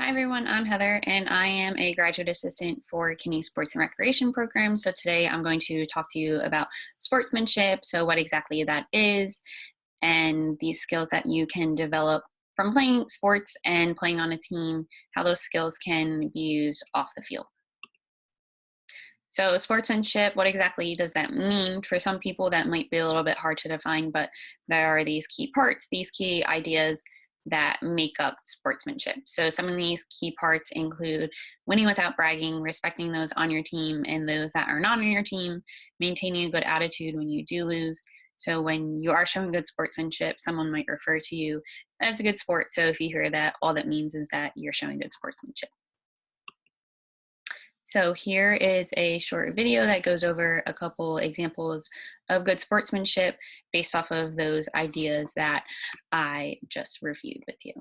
Hi everyone, I'm Heather and I am a graduate assistant for Kinney Sports and Recreation Program. So today I'm going to talk to you about sportsmanship, so what exactly that is, and these skills that you can develop from playing sports and playing on a team, how those skills can be used off the field. So sportsmanship, what exactly does that mean? For some people that might be a little bit hard to define, but there are these key parts, these key ideas that make up sportsmanship. So some of these key parts include winning without bragging, respecting those on your team and those that are not on your team, maintaining a good attitude when you do lose. So when you are showing good sportsmanship, someone might refer to you as a good sport. So if you hear that, all that means is that you're showing good sportsmanship. So here is a short video that goes over a couple examples of good sportsmanship based off of those ideas that I just reviewed with you.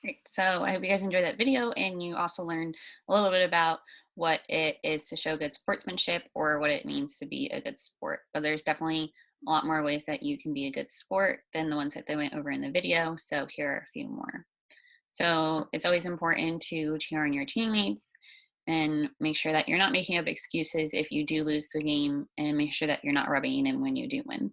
Great. So I hope you guys enjoyed that video and you also learned a little bit about what it is to show good sportsmanship or what it means to be a good sport. But there's definitely a lot more ways that you can be a good sport than the ones that they went over in the video. So here are a few more. So it's always important to cheer on your teammates and make sure that you're not making up excuses if you do lose the game, and make sure that you're not rubbing it in when you do win.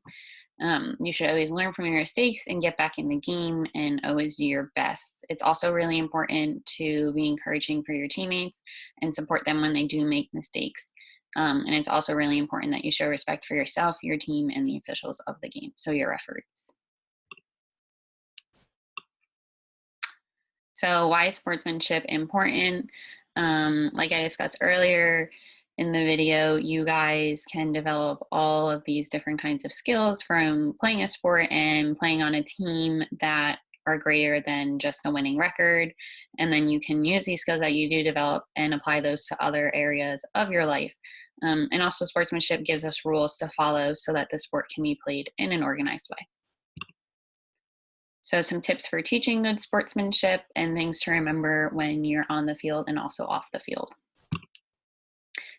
You should always learn from your mistakes and get back in the game and always do your best. It's also really important to be encouraging for your teammates and support them when they do make mistakes. And it's also really important that you show respect for yourself, your team, and the officials of the game, so your referees. So why is sportsmanship important? Like I discussed earlier in the video, you guys can develop all of these different kinds of skills from playing a sport and playing on a team that are greater than just the winning record. And then you can use these skills that you do develop and apply those to other areas of your life. And also sportsmanship gives us rules to follow so that the sport can be played in an organized way. So some tips for teaching good sportsmanship and things to remember when you're on the field and also off the field.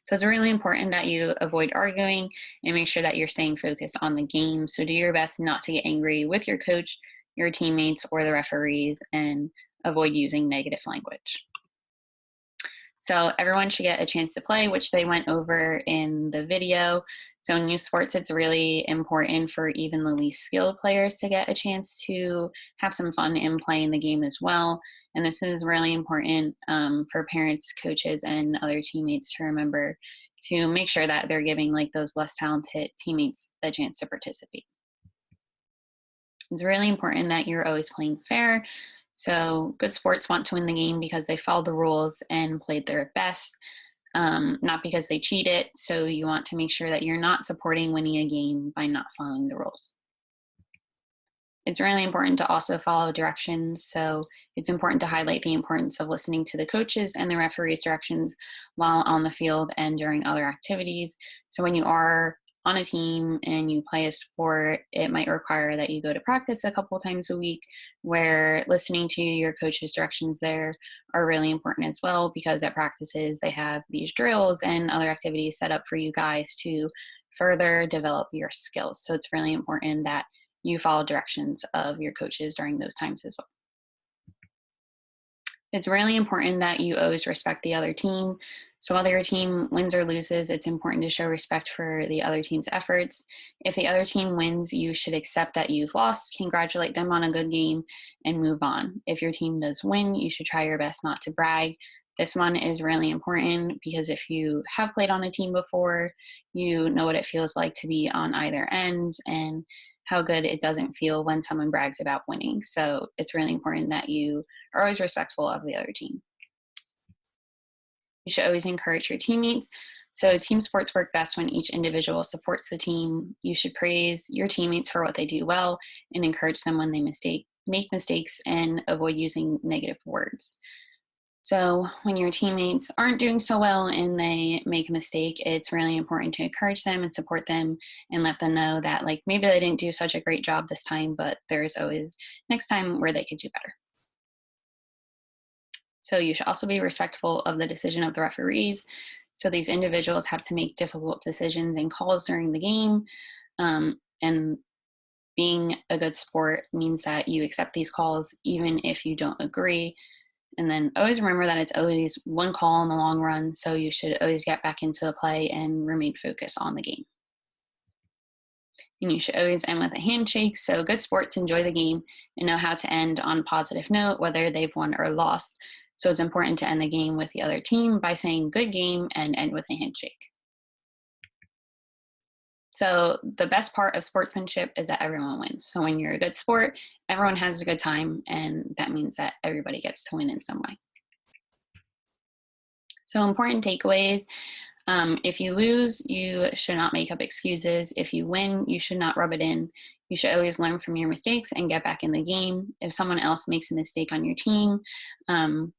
So it's really important that you avoid arguing and make sure that you're staying focused on the game. So do your best not to get angry with your coach, your teammates, or the referees, and avoid using negative language. So everyone should get a chance to play, which they went over in the video. So in youth sports, it's really important for even the least skilled players to get a chance to have some fun in playing the game as well. And this is really important for parents, coaches, and other teammates to remember to make sure that they're giving like those less talented teammates a chance to participate. It's really important that you're always playing fair. So good sports want to win the game because they followed the rules and played their best. not because they cheated. So you want to make sure that you're not supporting winning a game by not following the rules. It's really important to also follow directions. So it's important to highlight the importance of listening to the coaches and the referee's directions while on the field and during other activities. So when you are on a team and you play a sport, it might require that you go to practice a couple times a week, where listening to your coach's directions there are really important as well, because at practices they have these drills and other activities set up for you guys to further develop your skills. So it's really important that you follow directions of your coaches during those times as well. It's really important that you always respect the other team. So whether your team wins or loses, it's important to show respect for the other team's efforts. If the other team wins, you should accept that you've lost, congratulate them on a good game, and move on. If your team does win, you should try your best not to brag. This one is really important because if you have played on a team before, you know what it feels like to be on either end and how good it doesn't feel when someone brags about winning. So it's really important that you are always respectful of the other team. You should always encourage your teammates. So team sports work best when each individual supports the team. You should praise your teammates for what they do well and encourage them when they make mistakes, and avoid using negative words. So when your teammates aren't doing so well and they make a mistake, it's really important to encourage them and support them and let them know that, like, maybe they didn't do such a great job this time, but there's always next time where they could do better. So you should also be respectful of the decision of the referees. So these individuals have to make difficult decisions and calls during the game. And being a good sport means that you accept these calls even if you don't agree. And then always remember that it's always one call in the long run, so you should always get back into the play and remain focused on the game. And you should always end with a handshake, so good sports enjoy the game and know how to end on a positive note, whether they've won or lost. So it's important to end the game with the other team by saying good game and end with a handshake. So the best part of sportsmanship is that everyone wins. So when you're a good sport, everyone has a good time, and that means that everybody gets to win in some way. So important takeaways. If you lose, you should not make up excuses. If you win, you should not rub it in. You should always learn from your mistakes and get back in the game. If someone else makes a mistake on your team,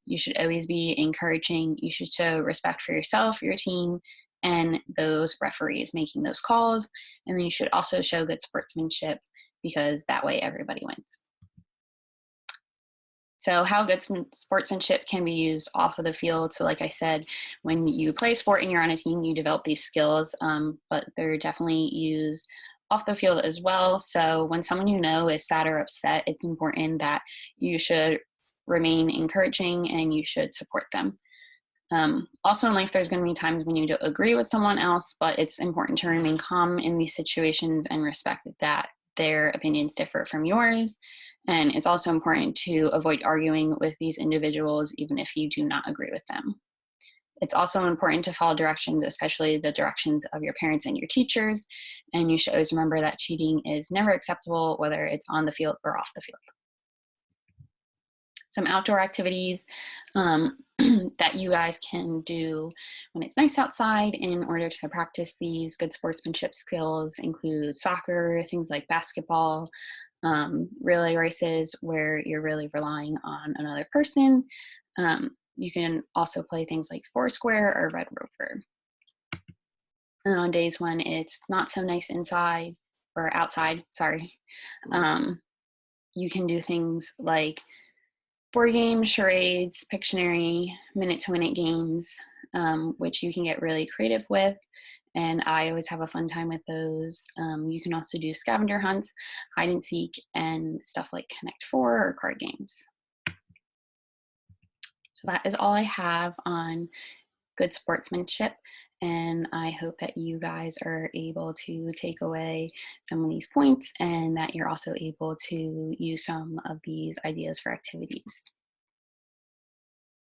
you should always be encouraging. You should show respect for yourself, your team, and those referees making those calls. And then you should also show good sportsmanship, because that way everybody wins. So how good sportsmanship can be used off of the field. So like I said, when you play sport and you're on a team, you develop these skills, but they're definitely used off the field as well. So when someone you know is sad or upset, it's important that you should remain encouraging and you should support them. Also in life, there's going to be times when you don't agree with someone else, but it's important to remain calm in these situations and respect that their opinions differ from yours. And it's also important to avoid arguing with these individuals, even if you do not agree with them. It's also important to follow directions, especially the directions of your parents and your teachers. And you should always remember that cheating is never acceptable, whether it's on the field or off the field. Some outdoor activities that you guys can do when it's nice outside in order to practice these good sportsmanship skills include soccer, things like basketball, relay races where you're really relying on another person. You can also play things like Foursquare or Red Rover. And on days when it's not so nice inside or outside, you can do things like board games, charades, Pictionary, minute-to-minute games, which you can get really creative with. And I always have a fun time with those. You can also do scavenger hunts, hide and seek, and stuff like Connect 4 or card games. So that is all I have on good sportsmanship. And I hope that you guys are able to take away some of these points and that you're also able to use some of these ideas for activities.